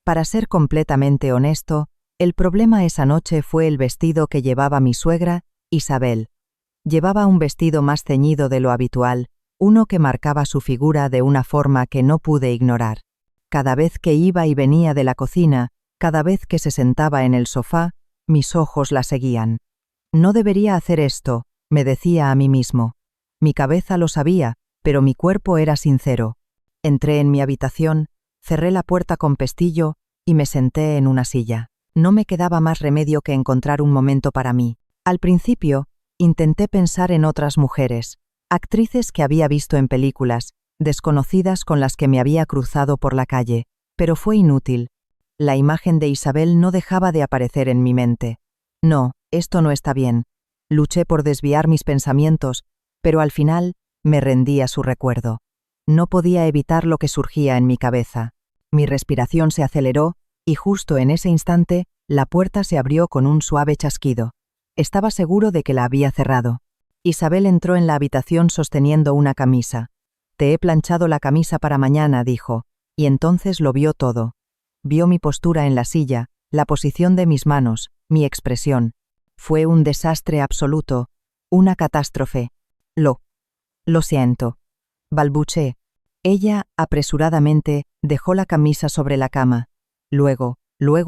Para ser completamente honesto, el problema esa noche fue el vestido que llevaba mi suegra, Isabel. Llevaba un vestido más ceñido de lo habitual, uno que marcaba su figura de una forma que no pude ignorar. Cada vez que iba y venía de la cocina, cada vez que se sentaba en el sofá, mis ojos la seguían. No debería hacer esto, me decía a mí mismo. Mi cabeza lo sabía, pero mi cuerpo era sincero. Entré en mi habitación, cerré la puerta con pestillo y me senté en una silla. No me quedaba más remedio que encontrar un momento para mí. Al principio, intenté pensar en otras mujeres, actrices que había visto en películas, desconocidas con las que me había cruzado por la calle, pero fue inútil. La imagen de Isabel no dejaba de aparecer en mi mente. No, esto no está bien. Luché por desviar mis pensamientos, pero al final me rendí a su recuerdo. No podía evitar lo que surgía en mi cabeza. Mi respiración se aceleró y justo en ese instante la puerta se abrió con un suave chasquido. Estaba seguro de que la había cerrado. Isabel entró en la habitación sosteniendo una camisa. «Te he planchado la camisa para mañana», dijo, y entonces lo vio todo. Vio mi postura en la silla, la posición de mis manos, mi expresión. Fue un desastre absoluto, una catástrofe. Lo siento. Balbuceé. Ella, apresuradamente, dejó la camisa sobre la cama. Luego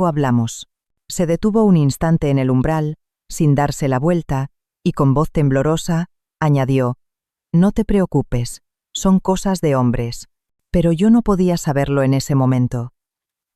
hablamos. Se detuvo un instante en el umbral, sin darse la vuelta, y con voz temblorosa, añadió: «No te preocupes, son cosas de hombres». Pero yo no podía saberlo en ese momento.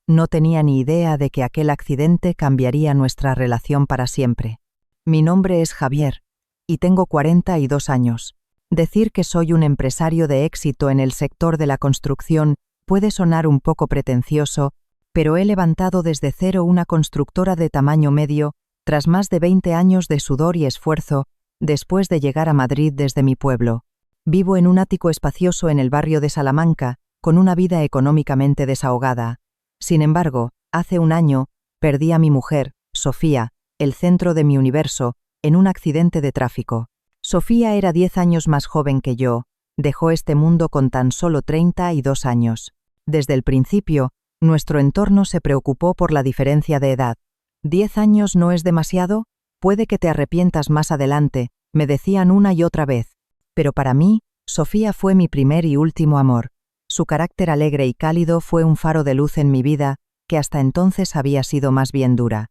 No tenía ni idea de que aquel accidente cambiaría nuestra relación para siempre. Mi nombre es Javier, y tengo 42 años. Decir que soy un empresario de éxito en el sector de la construcción puede sonar un poco pretencioso, pero he levantado desde cero una constructora de tamaño medio tras más de 20 años de sudor y esfuerzo después de llegar a Madrid desde mi pueblo. Vivo en un ático espacioso en el barrio de Salamanca, con una vida económicamente desahogada. Sin embargo, hace un año, perdí a mi mujer, Sofía, el centro de mi universo, en un accidente de tráfico. Sofía era 10 años más joven que yo, dejó este mundo con tan solo 32 años. Desde el principio, nuestro entorno se preocupó por la diferencia de edad. «¿10 años no es demasiado? Puede que te arrepientas más adelante», me decían una y otra vez. Pero para mí, Sofía fue mi primer y último amor. Su carácter alegre y cálido fue un faro de luz en mi vida, que hasta entonces había sido más bien dura.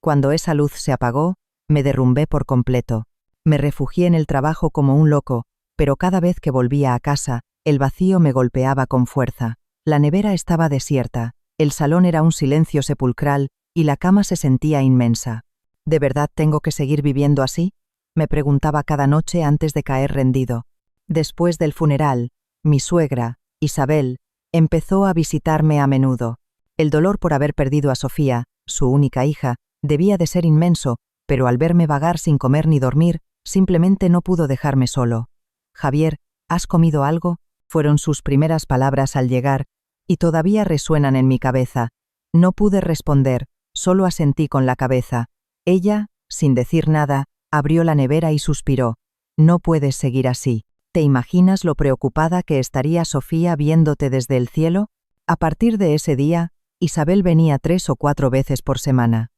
Cuando esa luz se apagó, me derrumbé por completo. Me refugié en el trabajo como un loco, pero cada vez que volvía a casa, el vacío me golpeaba con fuerza. La nevera estaba desierta, el salón era un silencio sepulcral y la cama se sentía inmensa. ¿De verdad tengo que seguir viviendo así?, me preguntaba cada noche antes de caer rendido. Después del funeral, mi suegra, Isabel, empezó a visitarme a menudo. El dolor por haber perdido a Sofía, su única hija, debía de ser inmenso, pero al verme vagar sin comer ni dormir, simplemente no pudo dejarme solo. «Javier, ¿has comido algo?», fueron sus primeras palabras al llegar, y todavía resuenan en mi cabeza. No pude responder, solo asentí con la cabeza. Ella, sin decir nada, abrió la nevera y suspiró. «No puedes seguir así. ¿Te imaginas lo preocupada que estaría Sofía viéndote desde el cielo?». A partir de ese día, Isabel venía 3 o 4 veces por semana.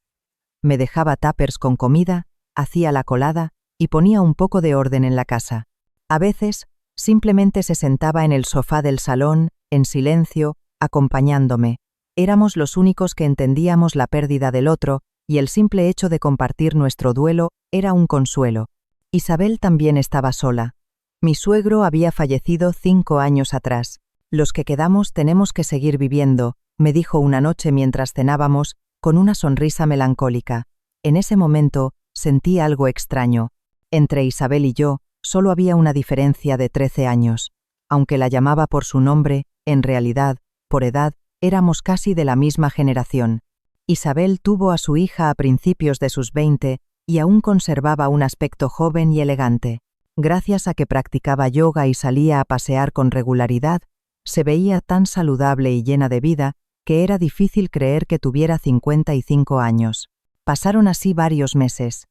Me dejaba tuppers con comida, hacía la colada y ponía un poco de orden en la casa. A veces, simplemente se sentaba en el sofá del salón, en silencio, acompañándome. Éramos los únicos que entendíamos la pérdida del otro, y el simple hecho de compartir nuestro duelo era un consuelo. Isabel también estaba sola. Mi suegro había fallecido 5 años atrás. «Los que quedamos tenemos que seguir viviendo», me dijo una noche mientras cenábamos, con una sonrisa melancólica. En ese momento, sentí algo extraño. Entre Isabel y yo, solo había una diferencia de 13 años. Aunque la llamaba por su nombre, en realidad, por edad, éramos casi de la misma generación. Isabel tuvo a su hija a principios de sus 20 y aún conservaba un aspecto joven y elegante. Gracias a que practicaba yoga y salía a pasear con regularidad, se veía tan saludable y llena de vida que era difícil creer que tuviera 55 años. Pasaron así varios meses.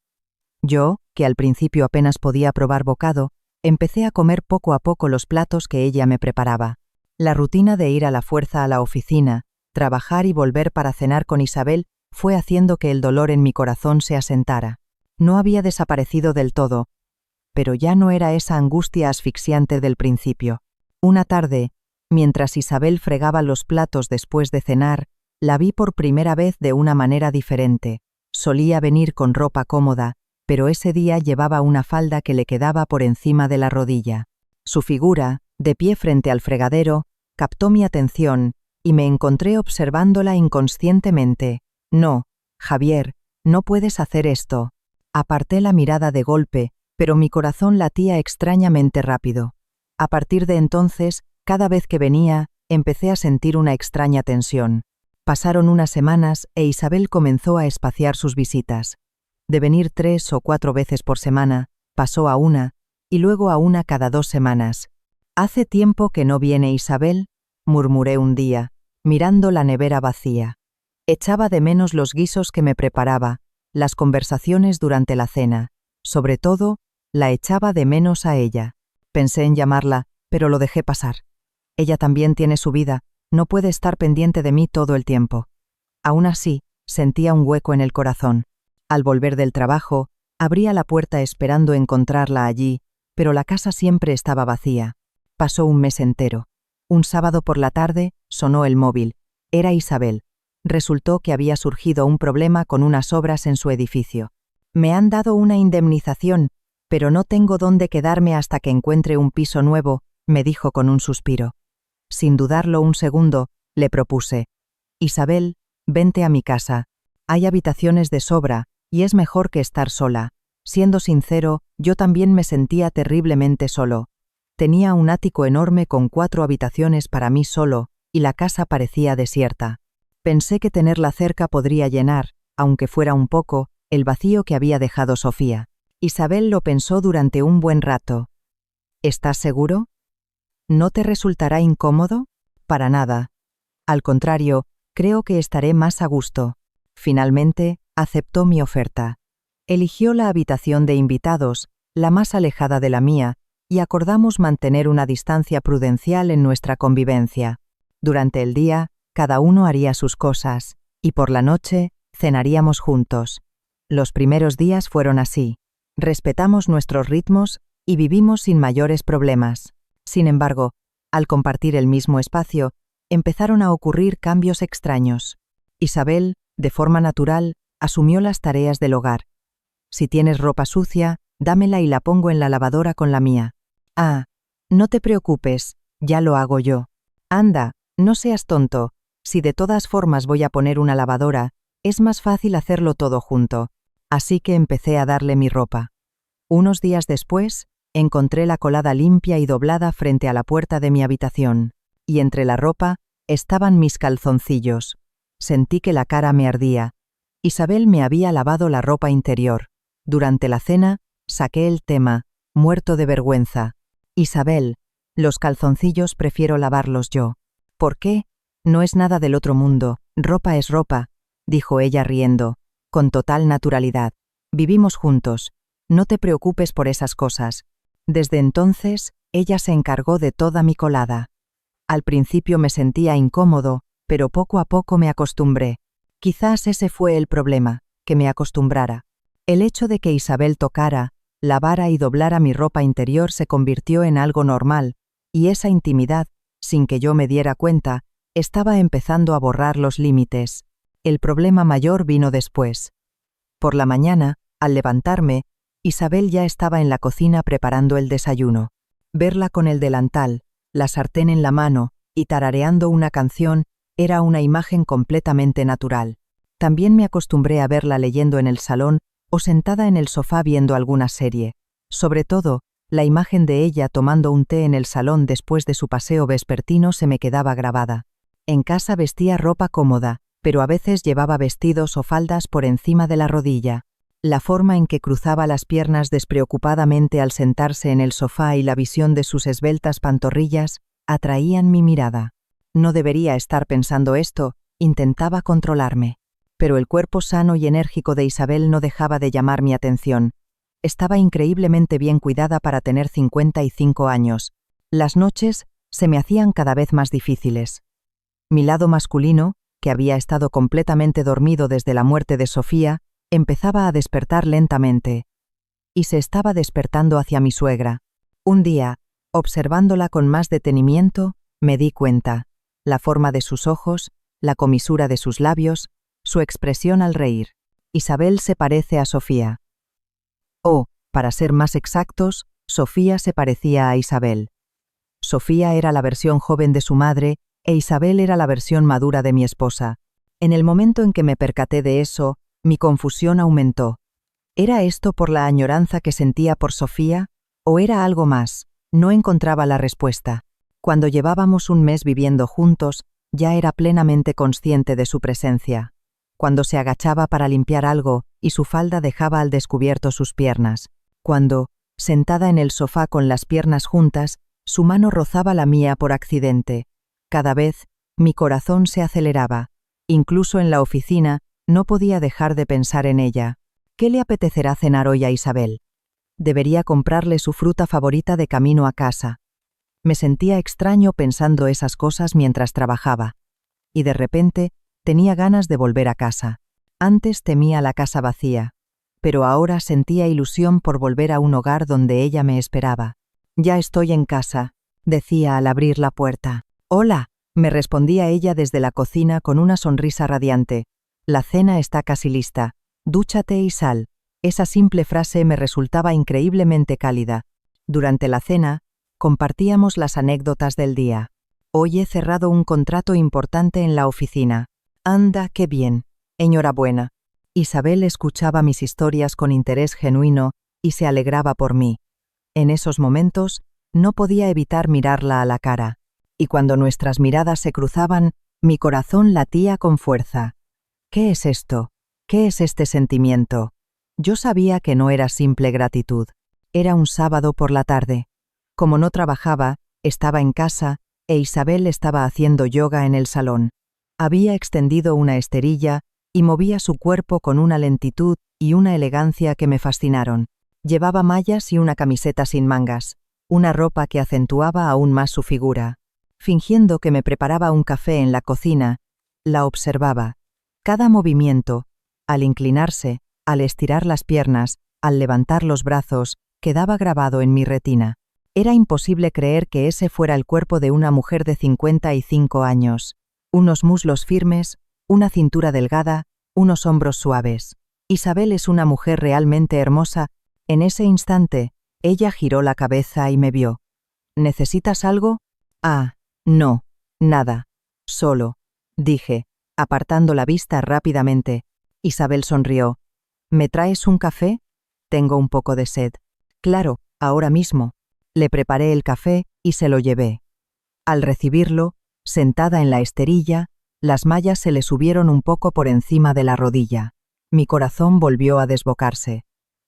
Yo, que al principio apenas podía probar bocado, empecé a comer poco a poco los platos que ella me preparaba. La rutina de ir a la fuerza a la oficina, trabajar y volver para cenar con Isabel fue haciendo que el dolor en mi corazón se asentara. No había desaparecido del todo, pero ya no era esa angustia asfixiante del principio. Una tarde, mientras Isabel fregaba los platos después de cenar, la vi por primera vez de una manera diferente. Solía venir con ropa cómoda, pero ese día llevaba una falda que le quedaba por encima de la rodilla. Su figura, de pie frente al fregadero, captó mi atención y me encontré observándola inconscientemente. «No, Javier, no puedes hacer esto». Aparté la mirada de golpe, pero mi corazón latía extrañamente rápido. A partir de entonces, cada vez que venía, empecé a sentir una extraña tensión. Pasaron unas semanas e Isabel comenzó a espaciar sus visitas. De venir 3 o 4 veces por semana, pasó a una, y luego a una cada 2 semanas. «¿Hace tiempo que no viene Isabel?», murmuré un día, mirando la nevera vacía. Echaba de menos los guisos que me preparaba, las conversaciones durante la cena. Sobre todo, la echaba de menos a ella. Pensé en llamarla, pero lo dejé pasar. Ella también tiene su vida, no puede estar pendiente de mí todo el tiempo. Aún así, sentía un hueco en el corazón. Al volver del trabajo, abría la puerta esperando encontrarla allí, pero la casa siempre estaba vacía. Pasó un mes entero. Un sábado por la tarde, sonó el móvil. Era Isabel. Resultó que había surgido un problema con unas obras en su edificio. «Me han dado una indemnización, pero no tengo dónde quedarme hasta que encuentre un piso nuevo», me dijo con un suspiro. Sin dudarlo un segundo, le propuse: «Isabel, vente a mi casa. Hay habitaciones de sobra, y es mejor que estar sola». Siendo sincero, yo también me sentía terriblemente solo. Tenía un ático enorme con 4 habitaciones para mí solo, y la casa parecía desierta. Pensé que tenerla cerca podría llenar, aunque fuera un poco, el vacío que había dejado Sofía. Isabel lo pensó durante un buen rato. «¿Estás seguro? ¿No te resultará incómodo?». «Para nada. Al contrario, creo que estaré más a gusto». Finalmente, aceptó mi oferta. Eligió la habitación de invitados, la más alejada de la mía, y acordamos mantener una distancia prudencial en nuestra convivencia. Durante el día, cada uno haría sus cosas, y por la noche, cenaríamos juntos. Los primeros días fueron así. Respetamos nuestros ritmos y vivimos sin mayores problemas. Sin embargo, al compartir el mismo espacio, empezaron a ocurrir cambios extraños. Isabel, de forma natural, asumió las tareas del hogar. «Si tienes ropa sucia, dámela y la pongo en la lavadora con la mía». «Ah, no te preocupes, ya lo hago yo». «Anda, no seas tonto. Si de todas formas voy a poner una lavadora, es más fácil hacerlo todo junto». Así que empecé a darle mi ropa. Unos días después, encontré la colada limpia y doblada frente a la puerta de mi habitación, y entre la ropa estaban mis calzoncillos. Sentí que la cara me ardía. Isabel me había lavado la ropa interior. Durante la cena, saqué el tema, muerto de vergüenza. «Isabel, los calzoncillos prefiero lavarlos yo». «¿Por qué? No es nada del otro mundo, ropa es ropa», dijo ella riendo, con total naturalidad. «Vivimos juntos, no te preocupes por esas cosas». Desde entonces, ella se encargó de toda mi colada. Al principio me sentía incómodo, pero poco a poco me acostumbré. Quizás ese fue el problema, que me acostumbrara. El hecho de que Isabel tocara, lavara y doblara mi ropa interior se convirtió en algo normal, y esa intimidad, sin que yo me diera cuenta, estaba empezando a borrar los límites. El problema mayor vino después. Por la mañana, al levantarme, Isabel ya estaba en la cocina preparando el desayuno. Verla con el delantal, la sartén en la mano y tarareando una canción era una imagen completamente natural. También me acostumbré a verla leyendo en el salón o sentada en el sofá viendo alguna serie. Sobre todo, la imagen de ella tomando un té en el salón después de su paseo vespertino se me quedaba grabada. En casa vestía ropa cómoda, pero a veces llevaba vestidos o faldas por encima de la rodilla. La forma en que cruzaba las piernas despreocupadamente al sentarse en el sofá y la visión de sus esbeltas pantorrillas atraían mi mirada. No debería estar pensando esto, intentaba controlarme. Pero el cuerpo sano y enérgico de Isabel no dejaba de llamar mi atención. Estaba increíblemente bien cuidada para tener 55 años. Las noches se me hacían cada vez más difíciles. Mi lado masculino, que había estado completamente dormido desde la muerte de Sofía, empezaba a despertar lentamente. Y se estaba despertando hacia mi suegra. Un día, observándola con más detenimiento, me di cuenta. La forma de sus ojos, la comisura de sus labios, su expresión al reír. Isabel se parece a Sofía. O, para ser más exactos, Sofía se parecía a Isabel. Sofía era la versión joven de su madre e Isabel era la versión madura de mi esposa. En el momento en que me percaté de eso, mi confusión aumentó. ¿Era esto por la añoranza que sentía por Sofía? ¿O era algo más? No encontraba la respuesta. Cuando llevábamos un mes viviendo juntos, ya era plenamente consciente de su presencia. Cuando se agachaba para limpiar algo y su falda dejaba al descubierto sus piernas. Cuando, sentada en el sofá con las piernas juntas, su mano rozaba la mía por accidente. Cada vez, mi corazón se aceleraba. Incluso en la oficina, no podía dejar de pensar en ella. ¿Qué le apetecerá cenar hoy a Isabel? Debería comprarle su fruta favorita de camino a casa. Me sentía extraño pensando esas cosas mientras trabajaba. Y de repente, tenía ganas de volver a casa. Antes temía la casa vacía, pero ahora sentía ilusión por volver a un hogar donde ella me esperaba. «Ya estoy en casa», decía al abrir la puerta. «Hola», me respondía ella desde la cocina con una sonrisa radiante. «La cena está casi lista. Dúchate y sal». Esa simple frase me resultaba increíblemente cálida. Durante la cena, compartíamos las anécdotas del día. «Hoy he cerrado un contrato importante en la oficina». «Anda, qué bien. Enhorabuena». Isabel escuchaba mis historias con interés genuino y se alegraba por mí. En esos momentos, no podía evitar mirarla a la cara, y cuando nuestras miradas se cruzaban, mi corazón latía con fuerza. ¿Qué es esto? ¿Qué es este sentimiento? Yo sabía que no era simple gratitud. Era un sábado por la tarde. Como no trabajaba, estaba en casa, e Isabel estaba haciendo yoga en el salón. Había extendido una esterilla y movía su cuerpo con una lentitud y una elegancia que me fascinaron. Llevaba mallas y una camiseta sin mangas, una ropa que acentuaba aún más su figura. Fingiendo que me preparaba un café en la cocina, la observaba. Cada movimiento, al inclinarse, al estirar las piernas, al levantar los brazos, quedaba grabado en mi retina. Era imposible creer que ese fuera el cuerpo de una mujer de 55 años. Unos muslos firmes, una cintura delgada, unos hombros suaves. Isabel es una mujer realmente hermosa. En ese instante, ella giró la cabeza y me vio. ¿Necesitas algo? Ah, no, nada. Solo, dije, apartando la vista rápidamente. Isabel sonrió. ¿Me traes un café? Tengo un poco de sed. Claro, ahora mismo. Le preparé el café y se lo llevé. Al recibirlo, sentada en la esterilla, las mallas se le subieron un poco por encima de la rodilla. Mi corazón volvió a desbocarse.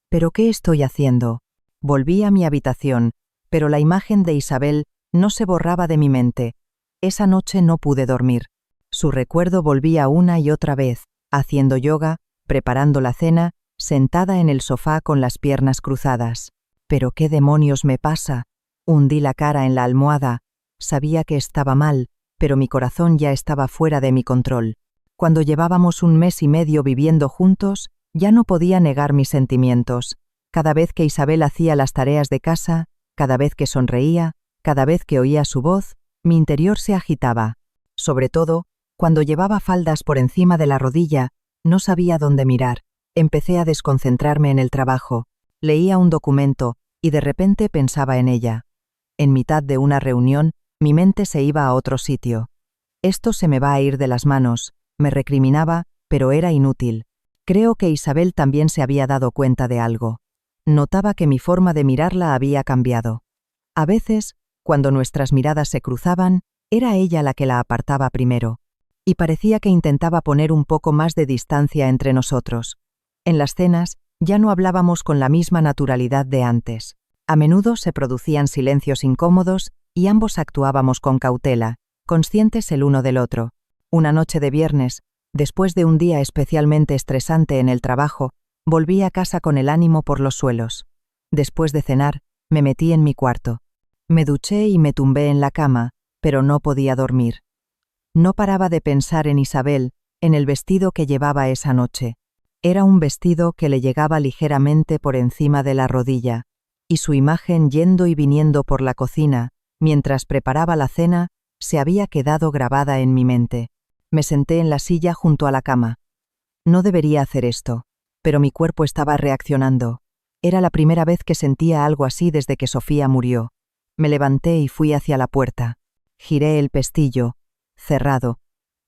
¿Pero qué estoy haciendo? Volví a mi habitación, pero la imagen de Isabel no se borraba de mi mente. Esa noche no pude dormir. Su recuerdo volvía una y otra vez, haciendo yoga, preparando la cena, sentada en el sofá con las piernas cruzadas. ¿Pero qué demonios me pasa? Hundí la cara en la almohada. Sabía que estaba mal, pero mi corazón ya estaba fuera de mi control. Cuando llevábamos un mes y medio viviendo juntos, ya no podía negar mis sentimientos. Cada vez que Isabel hacía las tareas de casa, cada vez que sonreía, cada vez que oía su voz, mi interior se agitaba. Sobre todo, cuando llevaba faldas por encima de la rodilla, no sabía dónde mirar. Empecé a desconcentrarme en el trabajo. Leía un documento y de repente pensaba en ella. En mitad de una reunión, mi mente se iba a otro sitio. Esto se me va a ir de las manos, me recriminaba, pero era inútil. Creo que Isabel también se había dado cuenta de algo. Notaba que mi forma de mirarla había cambiado. A veces, cuando nuestras miradas se cruzaban, era ella la que la apartaba primero. Y parecía que intentaba poner un poco más de distancia entre nosotros. En las cenas, ya no hablábamos con la misma naturalidad de antes. A menudo se producían silencios incómodos y ambos actuábamos con cautela, conscientes el uno del otro. Una noche de viernes, después de un día especialmente estresante en el trabajo, volví a casa con el ánimo por los suelos. Después de cenar, me metí en mi cuarto. Me duché y me tumbé en la cama, pero no podía dormir. No paraba de pensar en Isabel, en el vestido que llevaba esa noche. Era un vestido que le llegaba ligeramente por encima de la rodilla, y su imagen yendo y viniendo por la cocina, mientras preparaba la cena, se había quedado grabada en mi mente. Me senté en la silla junto a la cama. No debería hacer esto, pero mi cuerpo estaba reaccionando. Era la primera vez que sentía algo así desde que Sofía murió. Me levanté y fui hacia la puerta. Giré el pestillo, cerrado.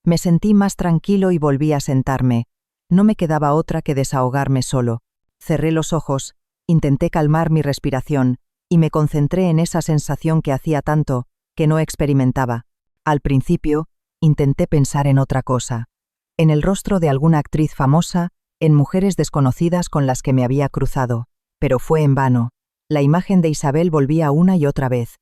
Me sentí más tranquilo y volví a sentarme. No me quedaba otra que desahogarme solo. Cerré los ojos, intenté calmar mi respiración, y me concentré en esa sensación que hacía tanto que no experimentaba. Al principio, intenté pensar en otra cosa. En el rostro de alguna actriz famosa, en mujeres desconocidas con las que me había cruzado. Pero fue en vano. La imagen de Isabel volvía una y otra vez.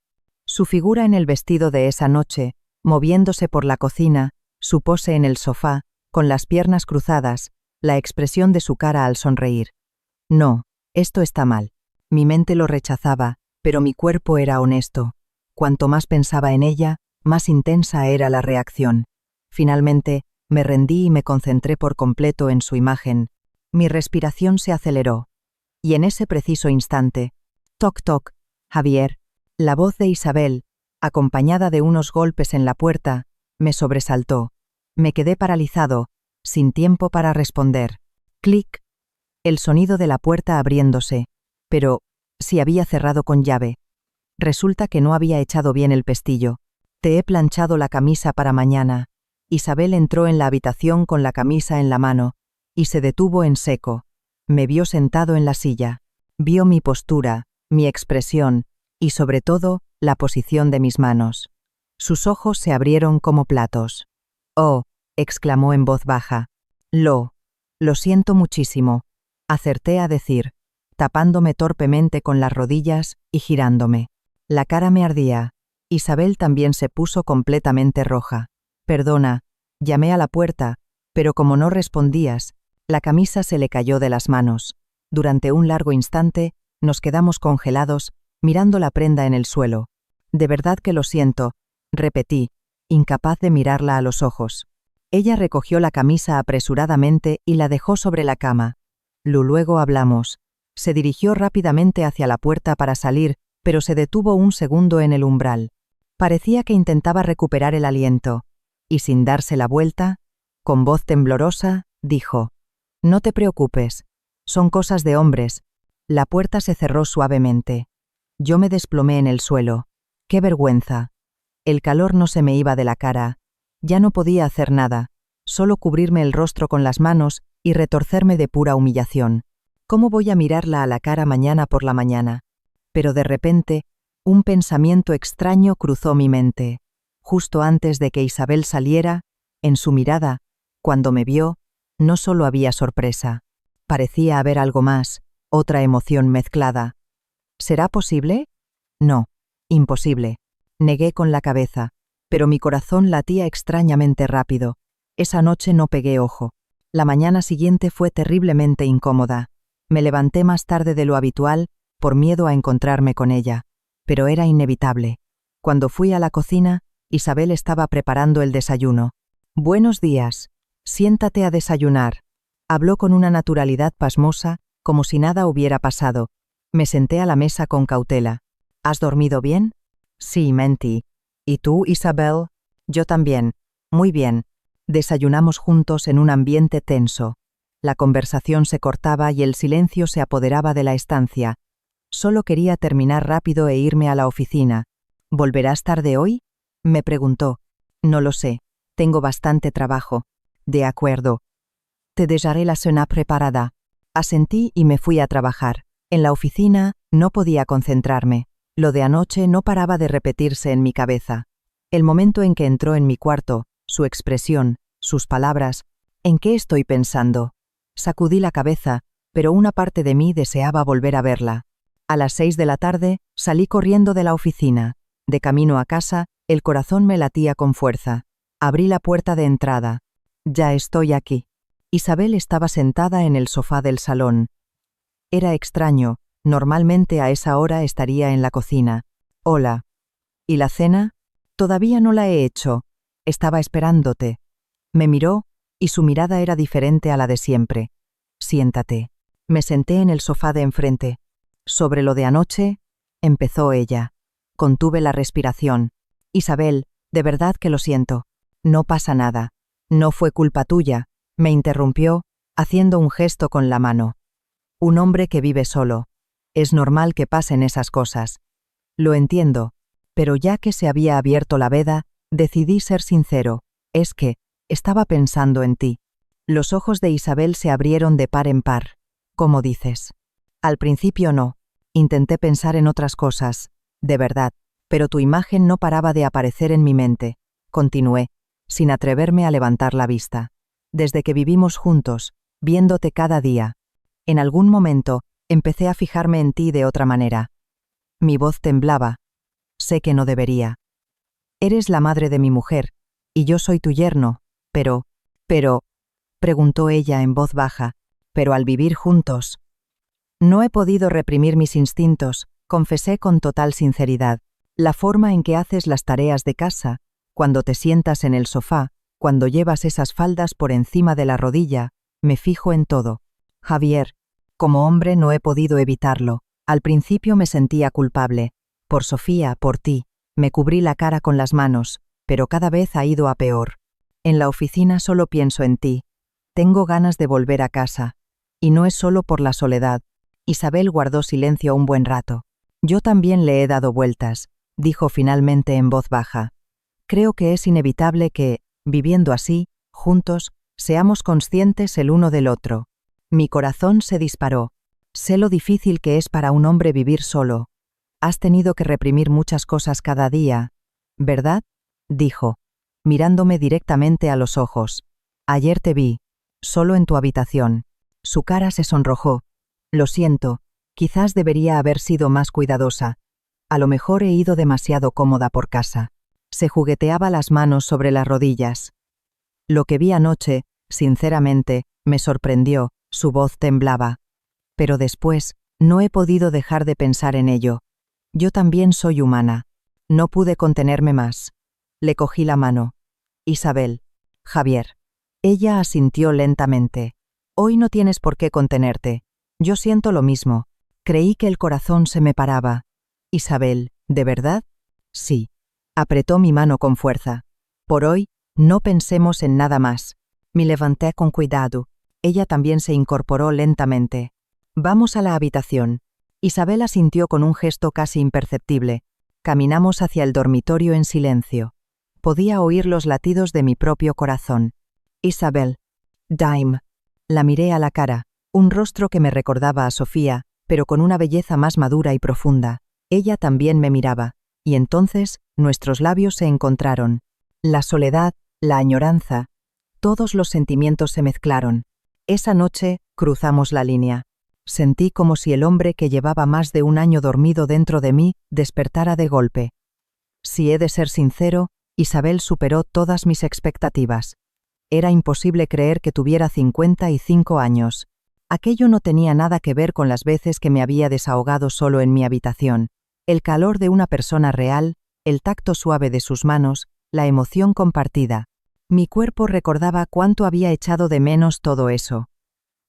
Su figura en el vestido de esa noche, moviéndose por la cocina, su pose en el sofá, con las piernas cruzadas, la expresión de su cara al sonreír. No, esto está mal. Mi mente lo rechazaba, pero mi cuerpo era honesto. Cuanto más pensaba en ella, más intensa era la reacción. Finalmente, me rendí y me concentré por completo en su imagen. Mi respiración se aceleró. Y en ese preciso instante, toc toc, Javier, la voz de Isabel, acompañada de unos golpes en la puerta, me sobresaltó. Me quedé paralizado, sin tiempo para responder. Clic. El sonido de la puerta abriéndose, pero si había cerrado con llave. Resulta que no había echado bien el pestillo. Te he planchado la camisa para mañana. Isabel entró en la habitación con la camisa en la mano, y se detuvo en seco. Me vio sentado en la silla. Vio mi postura, mi expresión, y sobre todo, la posición de mis manos. Sus ojos se abrieron como platos. «Oh», exclamó en voz baja. Lo siento muchísimo», acerté a decir, tapándome torpemente con las rodillas y girándome. La cara me ardía. Isabel también se puso completamente roja. «Perdona», llamé a la puerta, pero como no respondías, la camisa se le cayó de las manos. Durante un largo instante, nos quedamos congelados, mirando la prenda en el suelo. «De verdad que lo siento», repetí, incapaz de mirarla a los ojos. Ella recogió la camisa apresuradamente y la dejó sobre la cama. Luego hablamos. Se dirigió rápidamente hacia la puerta para salir, pero se detuvo un segundo en el umbral. Parecía que intentaba recuperar el aliento, y sin darse la vuelta, con voz temblorosa, dijo: «No te preocupes, son cosas de hombres». La puerta se cerró suavemente. Yo me desplomé en el suelo. ¡Qué vergüenza! El calor no se me iba de la cara. Ya no podía hacer nada, solo cubrirme el rostro con las manos y retorcerme de pura humillación. ¿Cómo voy a mirarla a la cara mañana por la mañana? Pero de repente, un pensamiento extraño cruzó mi mente. Justo antes de que Isabel saliera, en su mirada, cuando me vio, no solo había sorpresa. Parecía haber algo más, otra emoción mezclada. ¿Será posible? No, imposible. Negué con la cabeza, pero mi corazón latía extrañamente rápido. Esa noche no pegué ojo. La mañana siguiente fue terriblemente incómoda. Me levanté más tarde de lo habitual, por miedo a encontrarme con ella, pero era inevitable. Cuando fui a la cocina, Isabel estaba preparando el desayuno. «Buenos días. Siéntate a desayunar». Habló con una naturalidad pasmosa, como si nada hubiera pasado. Me senté a la mesa con cautela. «¿Has dormido bien?» «Sí, mentí». «¿Y tú, Isabel?» «Yo también. Muy bien». Desayunamos juntos en un ambiente tenso. La conversación se cortaba y el silencio se apoderaba de la estancia. Solo quería terminar rápido e irme a la oficina. «¿Volverás tarde hoy?», me preguntó. «No lo sé. Tengo bastante trabajo». «De acuerdo. Te dejaré la cena preparada». Asentí y me fui a trabajar. En la oficina no podía concentrarme. Lo de anoche no paraba de repetirse en mi cabeza. El momento en que entró en mi cuarto, su expresión, sus palabras. ¿En qué estoy pensando? Sacudí la cabeza, pero una parte de mí deseaba volver a verla. A las 6 de la tarde salí corriendo de la oficina. De camino a casa, el corazón me latía con fuerza. Abrí la puerta de entrada. «Ya estoy aquí». Isabel estaba sentada en el sofá del salón. Era extraño, normalmente a esa hora estaría en la cocina. «Hola». «¿Y la cena?» «Todavía no la he hecho». Estaba esperándote. Me miró, y su mirada era diferente a la de siempre. Siéntate. Me senté en el sofá de enfrente. Sobre lo de anoche, empezó ella. Contuve la respiración. Isabel, de verdad que lo siento. No pasa nada. No fue culpa tuya, me interrumpió, haciendo un gesto con la mano. Un hombre que vive solo. Es normal que pasen esas cosas. Lo entiendo, pero ya que se había abierto la veda, decidí ser sincero. Es que, estaba pensando en ti. Los ojos de Isabel se abrieron de par en par. ¿Cómo dices? Al principio no. Intenté pensar en otras cosas, de verdad, pero tu imagen no paraba de aparecer en mi mente. Continué, sin atreverme a levantar la vista. Desde que vivimos juntos, viéndote cada día. En algún momento, empecé a fijarme en ti de otra manera. Mi voz temblaba. Sé que no debería. Eres la madre de mi mujer, y yo soy tu yerno, pero, preguntó ella en voz baja, pero al vivir juntos. No he podido reprimir mis instintos, confesé con total sinceridad. La forma en que haces las tareas de casa, cuando te sientas en el sofá, cuando llevas esas faldas por encima de la rodilla, me fijo en todo. Javier, como hombre no he podido evitarlo. Al principio me sentía culpable. Por Sofía, por ti. Me cubrí la cara con las manos, pero cada vez ha ido a peor. En la oficina solo pienso en ti. Tengo ganas de volver a casa. Y no es solo por la soledad. Isabel guardó silencio un buen rato. Yo también le he dado vueltas, dijo finalmente en voz baja. Creo que es inevitable que, viviendo así, juntos, seamos conscientes el uno del otro. Mi corazón se disparó. Sé lo difícil que es para un hombre vivir solo. Has tenido que reprimir muchas cosas cada día, ¿verdad? Dijo, mirándome directamente a los ojos. Ayer te vi, solo en tu habitación. Su cara se sonrojó. Lo siento, quizás debería haber sido más cuidadosa. A lo mejor he ido demasiado cómoda por casa. Se jugueteaba las manos sobre las rodillas. Lo que vi anoche, sinceramente, me sorprendió, su voz temblaba. Pero después, no he podido dejar de pensar en ello. Yo también soy humana. No pude contenerme más. Le cogí la mano. Isabel. Javier. Ella asintió lentamente. Hoy no tienes por qué contenerte. Yo siento lo mismo. Creí que el corazón se me paraba. Isabel, ¿de verdad? Sí. Apretó mi mano con fuerza. Por hoy, no pensemos en nada más. Me levanté con cuidado. Ella también se incorporó lentamente. Vamos a la habitación. Isabel asintió con un gesto casi imperceptible. Caminamos hacia el dormitorio en silencio. Podía oír los latidos de mi propio corazón. Isabel. Dime. La miré a la cara, un rostro que me recordaba a Sofía, pero con una belleza más madura y profunda. Ella también me miraba, y entonces nuestros labios se encontraron. La soledad, la añoranza, todos los sentimientos se mezclaron. Esa noche cruzamos la línea. Sentí como si el hombre que llevaba más de un año dormido dentro de mí despertara de golpe. Si he de ser sincero, Isabel superó todas mis expectativas. Era imposible creer que tuviera 55 años. Aquello no tenía nada que ver con las veces que me había desahogado solo en mi habitación. El calor de una persona real, el tacto suave de sus manos, la emoción compartida. Mi cuerpo recordaba cuánto había echado de menos todo eso.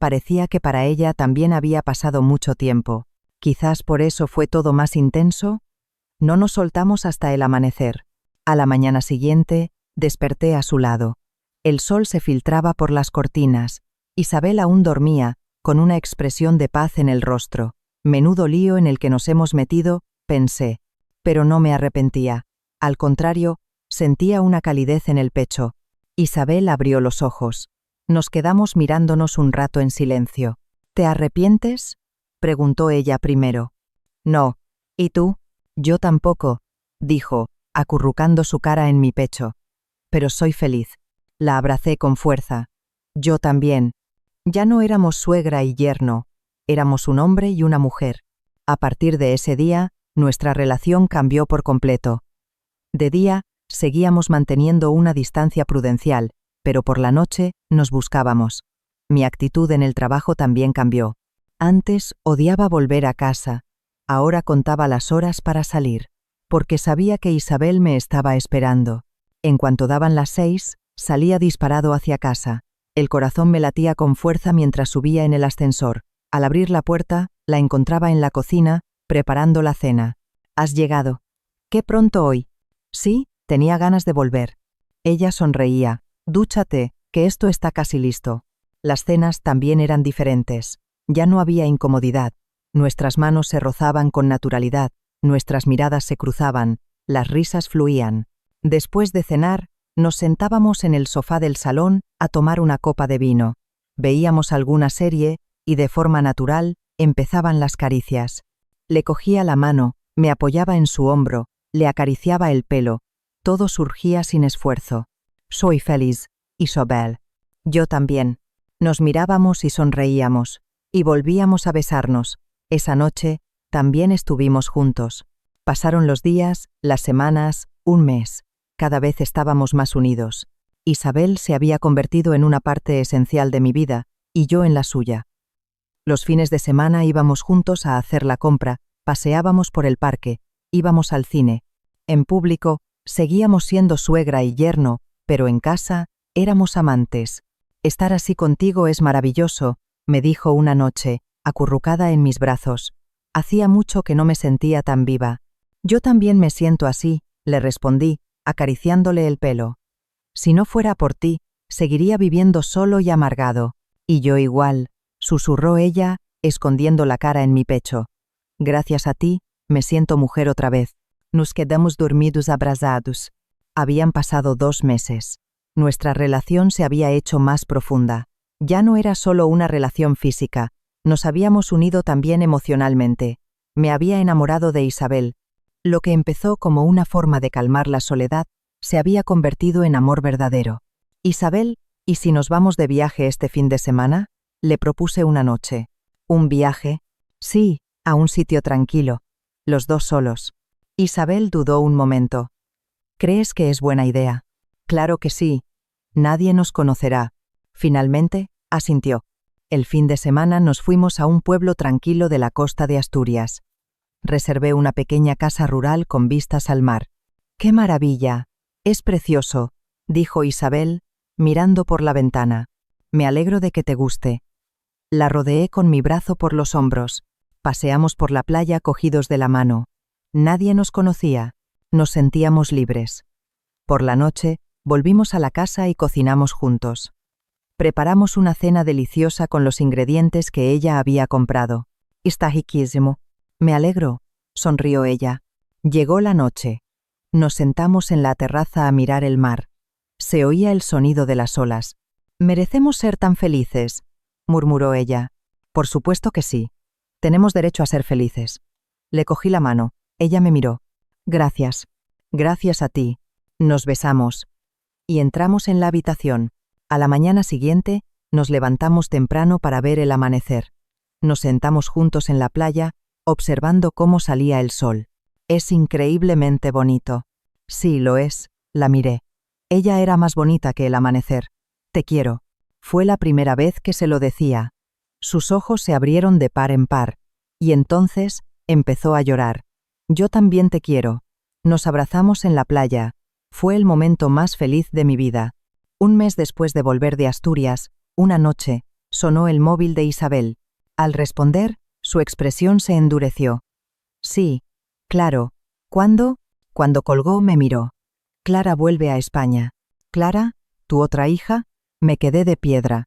Parecía que para ella también había pasado mucho tiempo. Quizás por eso fue todo más intenso. No nos soltamos hasta el amanecer. A la mañana siguiente, desperté a su lado. El sol se filtraba por las cortinas. Isabel aún dormía, con una expresión de paz en el rostro. Menudo lío en el que nos hemos metido, pensé. Pero no me arrepentía. Al contrario, sentía una calidez en el pecho. Isabel abrió los ojos. Nos quedamos mirándonos un rato en silencio. ¿Te arrepientes?, preguntó ella primero. No. ¿Y tú? Yo tampoco, dijo, acurrucando su cara en mi pecho. Pero soy feliz. La abracé con fuerza. Yo también. Ya no éramos suegra y yerno, éramos un hombre y una mujer. A partir de ese día, nuestra relación cambió por completo. De día, seguíamos manteniendo una distancia prudencial, pero por la noche nos buscábamos. Mi actitud en el trabajo también cambió. Antes odiaba volver a casa, ahora contaba las horas para salir, porque sabía que Isabel me estaba esperando. En cuanto daban las 6, salía disparado hacia casa. El corazón me latía con fuerza mientras subía en el ascensor. Al abrir la puerta, la encontraba en la cocina, preparando la cena. «¿Has llegado? ¿Qué pronto hoy?» «Sí, tenía ganas de volver». Ella sonreía. «Dúchate, que esto está casi listo». Las cenas también eran diferentes. Ya no había incomodidad. Nuestras manos se rozaban con naturalidad, nuestras miradas se cruzaban, las risas fluían. Después de cenar, nos sentábamos en el sofá del salón a tomar una copa de vino. Veíamos alguna serie y, de forma natural, empezaban las caricias. Le cogía la mano, me apoyaba en su hombro, le acariciaba el pelo. Todo surgía sin esfuerzo. «Soy feliz, Isobel». «Yo también». Nos mirábamos y sonreíamos, y volvíamos a besarnos. Esa noche también estuvimos juntos. Pasaron los días, las semanas, un mes. Cada vez estábamos más unidos. Isabel se había convertido en una parte esencial de mi vida, y yo en la suya. Los fines de semana íbamos juntos a hacer la compra, paseábamos por el parque, íbamos al cine. En público, seguíamos siendo suegra y yerno, pero en casa, éramos amantes. «Estar así contigo es maravilloso», me dijo una noche, acurrucada en mis brazos. Hacía mucho que no me sentía tan viva. «Yo también me siento así», le respondí, acariciándole el pelo. «Si no fuera por ti, seguiría viviendo solo y amargado». «Y yo igual», susurró ella, escondiendo la cara en mi pecho. «Gracias a ti, me siento mujer otra vez». Nos quedamos dormidos abrazados. Habían pasado 2 meses. Nuestra relación se había hecho más profunda. Ya no era solo una relación física, nos habíamos unido también emocionalmente. Me había enamorado de Isabel. Lo que empezó como una forma de calmar la soledad, se había convertido en amor verdadero. «Isabel, ¿y si nos vamos de viaje este fin de semana?», le propuse una noche. «¿Un viaje?» «Sí, a un sitio tranquilo. Los 2 solos». Isabel dudó un momento. «¿Crees que es buena idea?» «Claro que sí. Nadie nos conocerá». Finalmente, asintió. El fin de semana nos fuimos a un pueblo tranquilo de la costa de Asturias. Reservé una pequeña casa rural con vistas al mar. «¡Qué maravilla! Es precioso», dijo Isabel, mirando por la ventana. «Me alegro de que te guste». La rodeé con mi brazo por los hombros. Paseamos por la playa cogidos de la mano. Nadie nos conocía. Nos sentíamos libres. Por la noche, volvimos a la casa y cocinamos juntos. Preparamos una cena deliciosa con los ingredientes que ella había comprado. «Está riquísimo». «Me alegro», sonrió ella. Llegó la noche. Nos sentamos en la terraza a mirar el mar. Se oía el sonido de las olas. «Merecemos ser tan felices», murmuró ella. «Por supuesto que sí. Tenemos derecho a ser felices». Le cogí la mano. Ella me miró. «Gracias». «Gracias a ti». Nos besamos. Y entramos en la habitación. A la mañana siguiente, nos levantamos temprano para ver el amanecer. Nos sentamos juntos en la playa, observando cómo salía el sol. «Es increíblemente bonito». «Sí, lo es», la miré. Ella era más bonita que el amanecer. «Te quiero». Fue la primera vez que se lo decía. Sus ojos se abrieron de par en par, y entonces empezó a llorar. «Yo también te quiero». Nos abrazamos en la playa. Fue el momento más feliz de mi vida. Un mes después de volver de Asturias, una noche, sonó el móvil de Isabel. Al responder, su expresión se endureció. «Sí, claro. ¿Cuándo?» Cuando colgó me miró. «Clara vuelve a España». «¿Clara? ¿Tu otra hija?» Me quedé de piedra.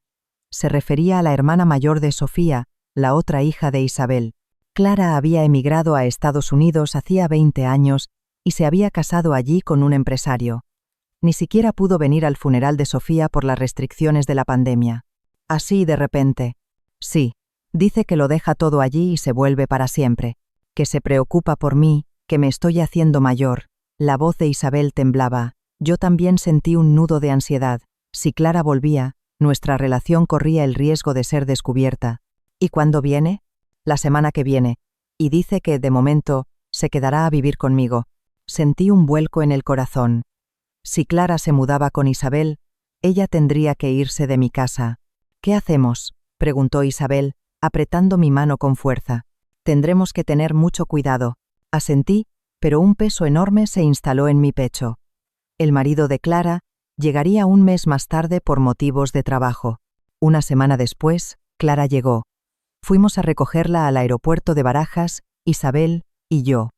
Se refería a la hermana mayor de Sofía, la otra hija de Isabel. Clara había emigrado a Estados Unidos hacía 20 años y se había casado allí con un empresario. Ni siquiera pudo venir al funeral de Sofía por las restricciones de la pandemia. Así de repente. Sí, dice que lo deja todo allí y se vuelve para siempre. Que se preocupa por mí, que me estoy haciendo mayor. La voz de Isabel temblaba. Yo también sentí un nudo de ansiedad. Si Clara volvía, nuestra relación corría el riesgo de ser descubierta. ¿Y cuándo viene? La semana que viene. Y dice que, de momento, se quedará a vivir conmigo. Sentí un vuelco en el corazón. Si Clara se mudaba con Isabel, ella tendría que irse de mi casa. «¿Qué hacemos?», preguntó Isabel, apretando mi mano con fuerza. «Tendremos que tener mucho cuidado». Asentí, pero un peso enorme se instaló en mi pecho. El marido de Clara llegaría un mes más tarde por motivos de trabajo. Una semana después, Clara llegó. Fuimos a recogerla al aeropuerto de Barajas, Isabel y yo.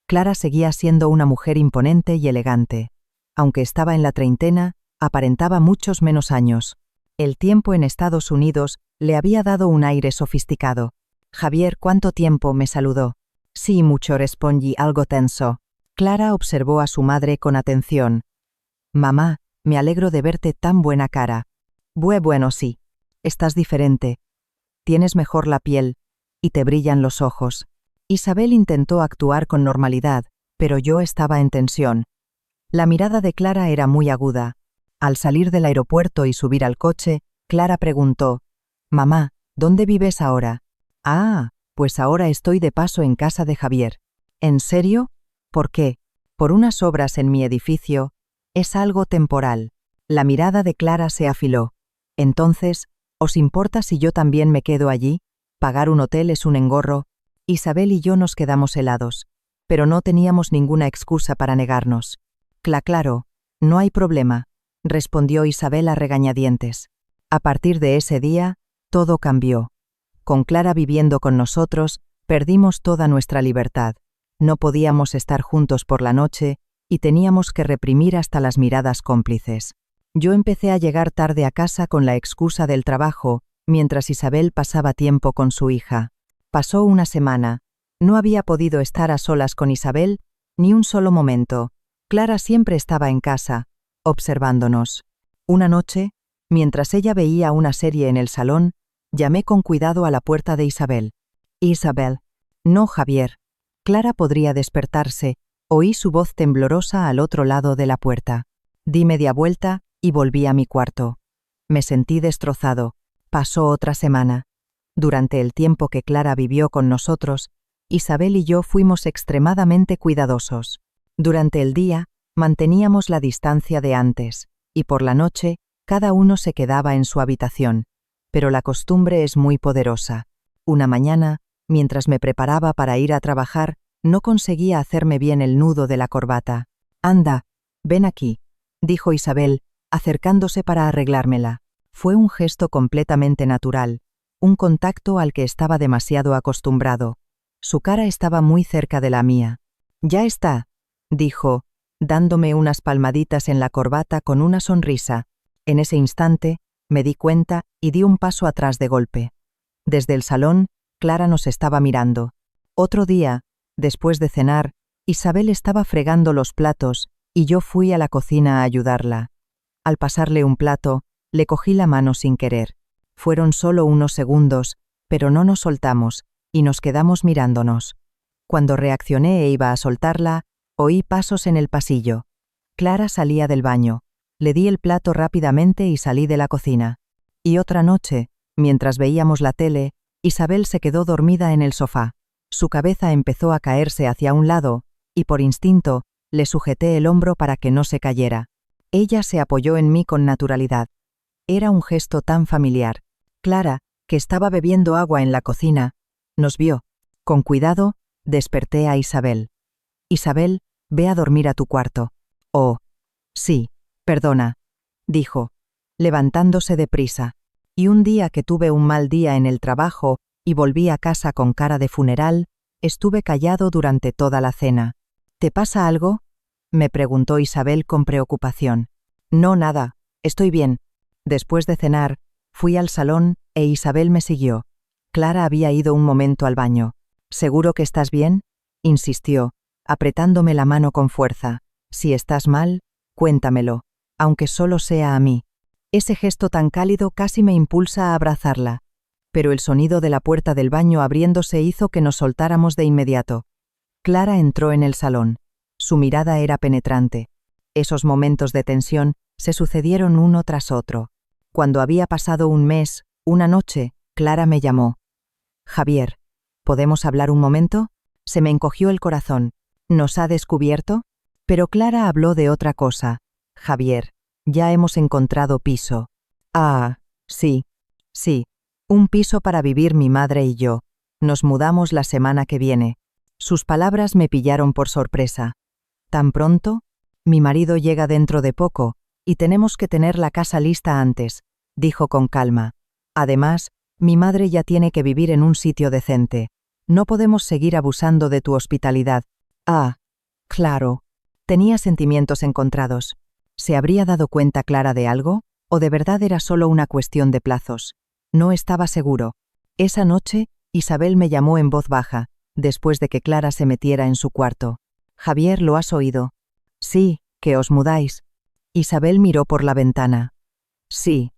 Clara seguía siendo una mujer imponente y elegante. Aunque estaba en la treintena, aparentaba muchos menos años. El tiempo en Estados Unidos le había dado un aire sofisticado. «Javier, ¿cuánto tiempo?», me saludó. «Sí, mucho», respondí algo tenso. Clara observó a su madre con atención. «Mamá, me alegro de verte tan buena cara». Bueno, sí. Estás diferente. Tienes mejor la piel, y te brillan los ojos». Isabel intentó actuar con normalidad, pero yo estaba en tensión. La mirada de Clara era muy aguda. Al salir del aeropuerto y subir al coche, Clara preguntó: «Mamá, ¿dónde vives ahora?». «Ah, pues ahora estoy de paso en casa de Javier». «¿En serio? ¿Por qué?». «Por unas obras en mi edificio. Es algo temporal». La mirada de Clara se afiló. «Entonces, ¿os importa si yo también me quedo allí? Pagar un hotel es un engorro». Isabel y yo nos quedamos helados, pero no teníamos ninguna excusa para negarnos. «Claro, no hay problema», respondió Isabel a regañadientes. A partir de ese día, todo cambió. Con Clara viviendo con nosotros, perdimos toda nuestra libertad. No podíamos estar juntos por la noche y teníamos que reprimir hasta las miradas cómplices. Yo empecé a llegar tarde a casa con la excusa del trabajo, mientras Isabel pasaba tiempo con su hija. Pasó una semana. No había podido estar a solas con Isabel ni un solo momento. Clara siempre estaba en casa, observándonos. Una noche, mientras ella veía una serie en el salón, llamé con cuidado a la puerta de Isabel. «Isabel». «No, Javier». Clara podría despertarse. Oí su voz temblorosa al otro lado de la puerta. Di media vuelta y volví a mi cuarto. Me sentí destrozado. Pasó otra semana. Durante el tiempo que Clara vivió con nosotros, Isabel y yo fuimos extremadamente cuidadosos. Durante el día, manteníamos la distancia de antes, y por la noche, cada uno se quedaba en su habitación. Pero la costumbre es muy poderosa. Una mañana, mientras me preparaba para ir a trabajar, no conseguía hacerme bien el nudo de la corbata. «Anda, ven aquí», dijo Isabel, acercándose para arreglármela. Fue un gesto completamente natural, un contacto al que estaba demasiado acostumbrado. Su cara estaba muy cerca de la mía. «Ya está», dijo, dándome unas palmaditas en la corbata con una sonrisa. En ese instante, me di cuenta y di un paso atrás de golpe. Desde el salón, Clara nos estaba mirando. Otro día, después de cenar, Isabel estaba fregando los platos y yo fui a la cocina a ayudarla. Al pasarle un plato, le cogí la mano sin querer. Fueron solo unos segundos, pero no nos soltamos y nos quedamos mirándonos. Cuando reaccioné e iba a soltarla, oí pasos en el pasillo. Clara salía del baño. Le di el plato rápidamente y salí de la cocina. Y otra noche, mientras veíamos la tele, Isabel se quedó dormida en el sofá. Su cabeza empezó a caerse hacia un lado, y por instinto, le sujeté el hombro para que no se cayera. Ella se apoyó en mí con naturalidad. Era un gesto tan familiar. Clara, que estaba bebiendo agua en la cocina, nos vio. Con cuidado, desperté a Isabel. «Isabel, ve a dormir a tu cuarto». «Oh, sí, perdona», dijo, levantándose deprisa. Y un día que tuve un mal día en el trabajo y volví a casa con cara de funeral, estuve callado durante toda la cena. «¿Te pasa algo?», me preguntó Isabel con preocupación. «No, nada, estoy bien». Después de cenar, fui al salón e Isabel me siguió. Clara había ido un momento al baño. «¿Seguro que estás bien?», insistió, apretándome la mano con fuerza. «Si estás mal, cuéntamelo, aunque solo sea a mí». Ese gesto tan cálido casi me impulsa a abrazarla. Pero el sonido de la puerta del baño abriéndose hizo que nos soltáramos de inmediato. Clara entró en el salón. Su mirada era penetrante. Esos momentos de tensión se sucedieron uno tras otro. Cuando había pasado un mes, una noche, Clara me llamó. «Javier, ¿podemos hablar un momento?». Se me encogió el corazón. «¿Nos ha descubierto?». Pero Clara habló de otra cosa. «Javier, ya hemos encontrado piso». «Ah, sí, sí. Un piso para vivir mi madre y yo. Nos mudamos la semana que viene». Sus palabras me pillaron por sorpresa. «¿Tan pronto?». Mi marido llega dentro de poco, y tenemos que tener la casa lista antes, dijo con calma. Además, mi madre ya tiene que vivir en un sitio decente. No podemos seguir abusando de tu hospitalidad. Ah, claro. Tenía sentimientos encontrados. ¿Se habría dado cuenta Clara de algo? ¿O de verdad era solo una cuestión de plazos? No estaba seguro. Esa noche, Isabel me llamó en voz baja, después de que Clara se metiera en su cuarto. «Javier, ¿lo has oído?» «Sí, que os mudáis». Isabel miró por la ventana. «Sí.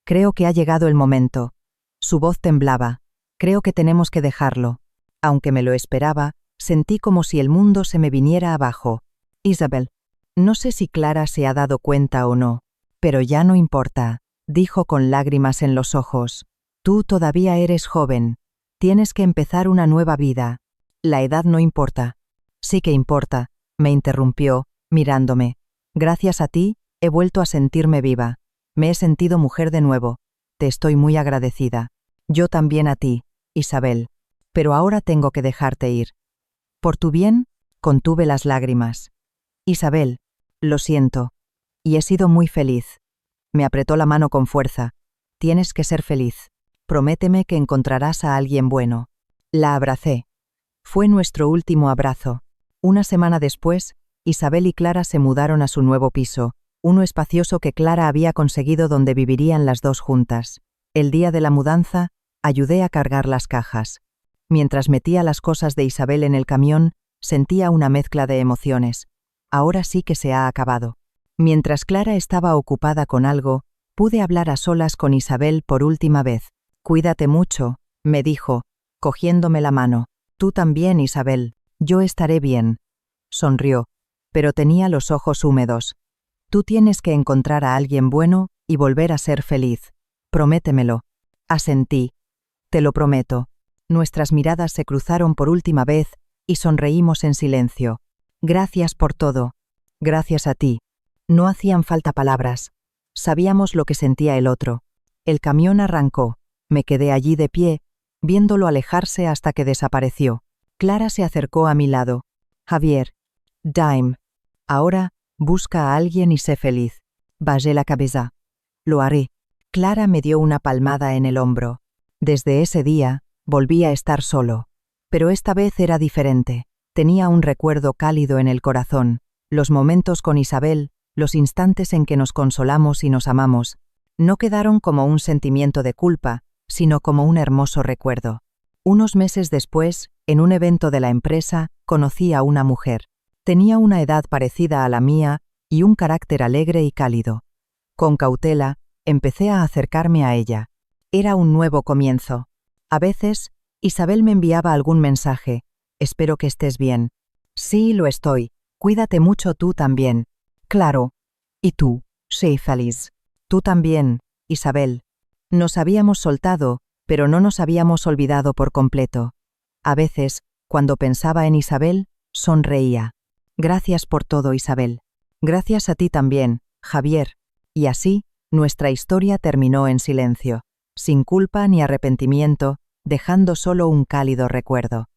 Creo que ha llegado el momento». Su voz temblaba. «Creo que tenemos que dejarlo». Aunque me lo esperaba, sentí como si el mundo se me viniera abajo. «Isabel, no sé si Clara se ha dado cuenta o no, pero ya no importa», dijo con lágrimas en los ojos. «Tú todavía eres joven. Tienes que empezar una nueva vida. La edad no importa». «Sí que importa», me interrumpió, mirándome. «Gracias a ti, he vuelto a sentirme viva. Me he sentido mujer de nuevo. Te estoy muy agradecida. Yo también a ti, Isabel. Pero ahora tengo que dejarte ir». «Por tu bien», contuve las lágrimas. «Isabel, lo siento. Y he sido muy feliz». Me apretó la mano con fuerza. «Tienes que ser feliz. Prométeme que encontrarás a alguien bueno». La abracé. Fue nuestro último abrazo. Una semana después, Isabel y Clara se mudaron a su nuevo piso, uno espacioso que Clara había conseguido donde vivirían las dos juntas. El día de la mudanza, ayudé a cargar las cajas. Mientras metía las cosas de Isabel en el camión, sentía una mezcla de emociones. Ahora sí que se ha acabado. Mientras Clara estaba ocupada con algo, pude hablar a solas con Isabel por última vez. «Cuídate mucho», me dijo, cogiéndome la mano. «Tú también, Isabel. Yo estaré bien». Sonrió, pero tenía los ojos húmedos. «Tú tienes que encontrar a alguien bueno y volver a ser feliz. Prométemelo». Asentí. «Te lo prometo». Nuestras miradas se cruzaron por última vez y sonreímos en silencio. «Gracias por todo». «Gracias a ti». No hacían falta palabras. Sabíamos lo que sentía el otro. El camión arrancó. Me quedé allí de pie, viéndolo alejarse hasta que desapareció. Clara se acercó a mi lado. «Javier, Dime. Ahora, busca a alguien y sé feliz». Bajé la cabeza. «Lo haré». Clara me dio una palmada en el hombro. Desde ese día, volví a estar solo. Pero esta vez era diferente. Tenía un recuerdo cálido en el corazón. Los momentos con Isabel, los instantes en que nos consolamos y nos amamos, no quedaron como un sentimiento de culpa, sino como un hermoso recuerdo. Unos meses después, en un evento de la empresa, conocí a una mujer. Tenía una edad parecida a la mía y un carácter alegre y cálido. Con cautela, empecé a acercarme a ella. Era un nuevo comienzo. A veces, Isabel me enviaba algún mensaje. «Espero que estés bien». «Sí, lo estoy. Cuídate mucho tú también». «Claro. ¿Y tú? Sé feliz». «Tú también, Isabel». Nos habíamos soltado, pero no nos habíamos olvidado por completo. A veces, cuando pensaba en Isabel, sonreía. «Gracias por todo, Isabel». «Gracias a ti también, Javier». Y así, nuestra historia terminó en silencio, sin culpa ni arrepentimiento, dejando solo un cálido recuerdo.